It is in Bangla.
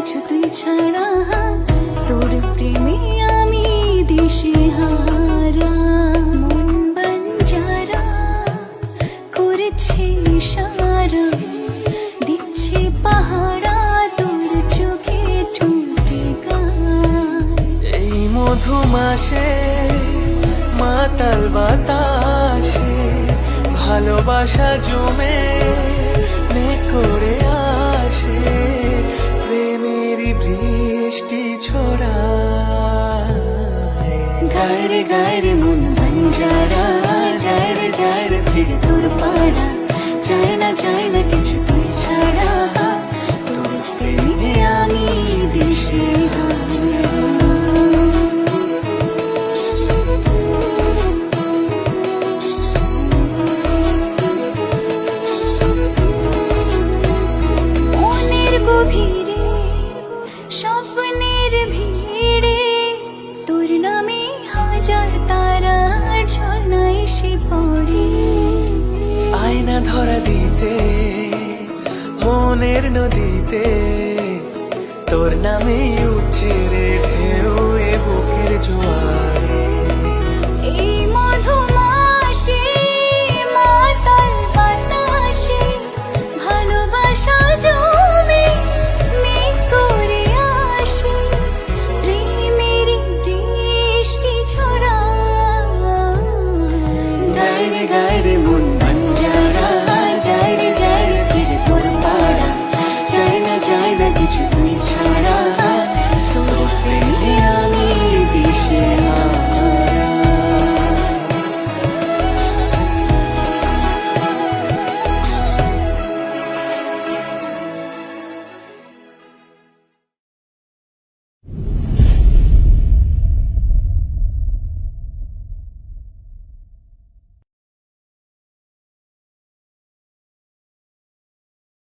কিছু তুই ছাড়া, তোর প্রেমে আমি দিশেহারা। মন বাঞ্জারা করেছে ইশারা, দিচ্ছে পাহারা তোর চোখে টুটে গায়। এই মধু মাসে মাতাল বাতাসে ভালোবাসা জমে করে আসে, প্রেমেরই বৃষ্টি ছড়ায়। গায়রে গায়রে মন বাঞ্জারা, যায় রে যায় রে ফিরে তোর পাড়া। চায় না কিছু তুই ছাড়া, তোর প্রেমে আমি দিশেহারা। গভীরে স্বপ্নের ভিড়ে তোর নামে হাজার তারার ঝর্ণা এসে পড়ে। আয়না ধরা দিতে মনের নদীতে তোর নামে উঠছে রে ঢেউ, এ বুকের জোয়ার।